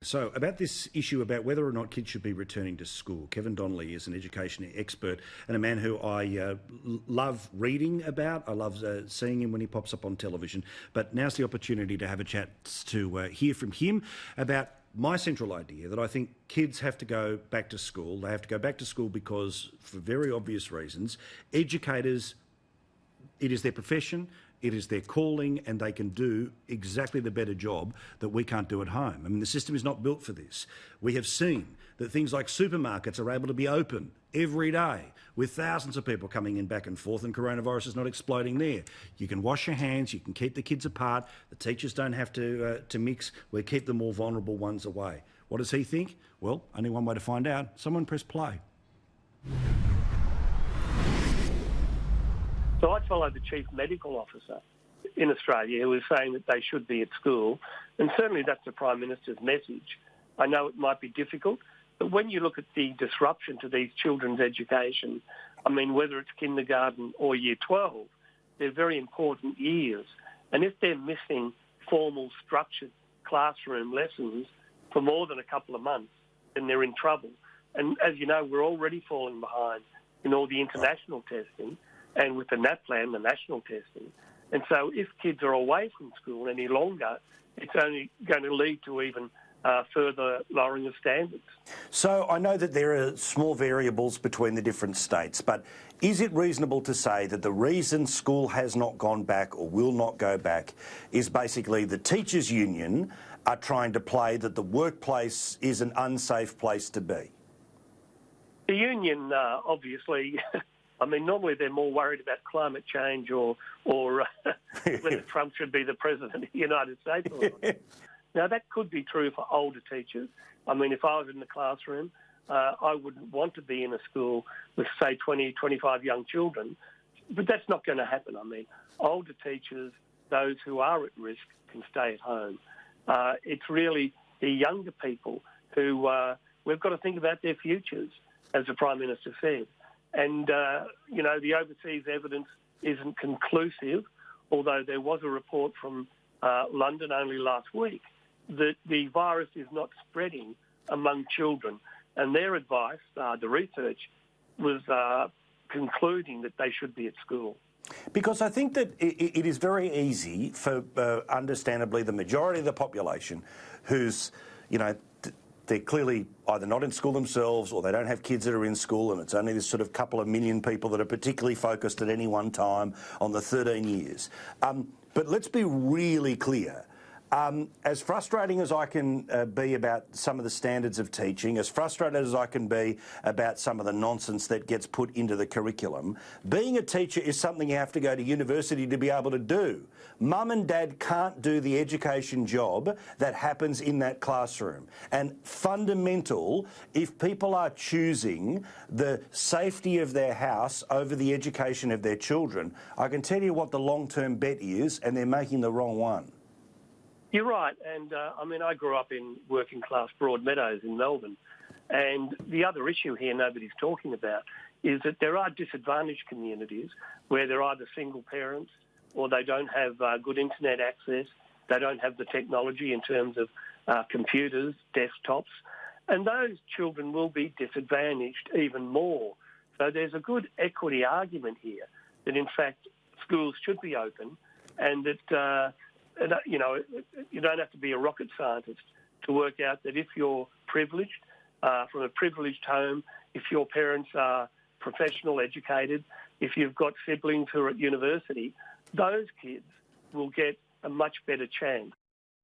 So about this issue about whether or not kids should be returning to school, Kevin Donnelly is an education expert and a man who I love reading about. I love seeing him when he pops up on television. But now's the opportunity to have a chat to hear from him about my central idea that I think kids have to go back to school. They have to go back to school because, for very obvious reasons, educators, it is their profession, it is their calling, and they can do exactly the better job that we can't do at home. I mean, the system is not built for this. We have seen that things like supermarkets are able to be open every day with thousands of people coming in back and forth, and coronavirus is not exploding there. You can wash your hands, you can keep the kids apart, the teachers don't have to mix, we keep the more vulnerable ones away. What does he think? Well, only one way to find out. Someone press play. So I followed the Chief Medical Officer in Australia who was saying that they should be at school, and certainly that's the Prime Minister's message. I know it might be difficult, but when you look at the disruption to these children's education, I mean, whether it's kindergarten or year 12, they're very important years. And if they're missing formal structured classroom lessons for more than a couple of months, then they're in trouble. And as you know, we're already falling behind in all the international testing and with the NAPLAN, the national testing. And so if kids are away from school any longer, it's only going to lead to even further lowering of standards. So I know that there are small variables between the different states, but is it reasonable to say that the reason school has not gone back or will not go back is basically the teachers' union are trying to play that the workplace is an unsafe place to be? The union, obviously, I mean, normally they're more worried about climate change or whether Trump should be the president of the United States or not. Now, that could be true for older teachers. I mean, if I was in the classroom, I wouldn't want to be in a school with, say, 20, 25 young children. But that's not going to happen. I mean, older teachers, those who are at risk, can stay at home. It's really the younger people who we've got to think about their futures, as the Prime Minister said. And, you know, the overseas evidence isn't conclusive, although there was a report from London only last week that the virus is not spreading among children. And their advice, the research, was concluding that they should be at school. Because I think that it is very easy for, understandably, the majority of the population who's, you know, they're clearly either not in school themselves or they don't have kids that are in school, and it's only this sort of couple of million people that are particularly focused at any one time on the 13 years. But let's be really clear. As frustrating as I can be about some of the standards of teaching, as frustrated as I can be about some of the nonsense that gets put into the curriculum, being a teacher is something you have to go to university to be able to do. Mum and dad can't do the education job that happens in that classroom. And fundamental, if people are choosing the safety of their house over the education of their children, I can tell you what the long-term bet is, and they're making the wrong one. You're right, and I mean, I grew up in working-class Broadmeadows in Melbourne, and the other issue here nobody's talking about is that there are disadvantaged communities where they're either single parents or they don't have good internet access, they don't have the technology in terms of computers, desktops, and those children will be disadvantaged even more. So there's a good equity argument here that, in fact, schools should be open and that you know, you don't have to be a rocket scientist to work out that if you're privileged, from a privileged home, if your parents are professional, educated, if you've got siblings who are at university, those kids will get a much better chance.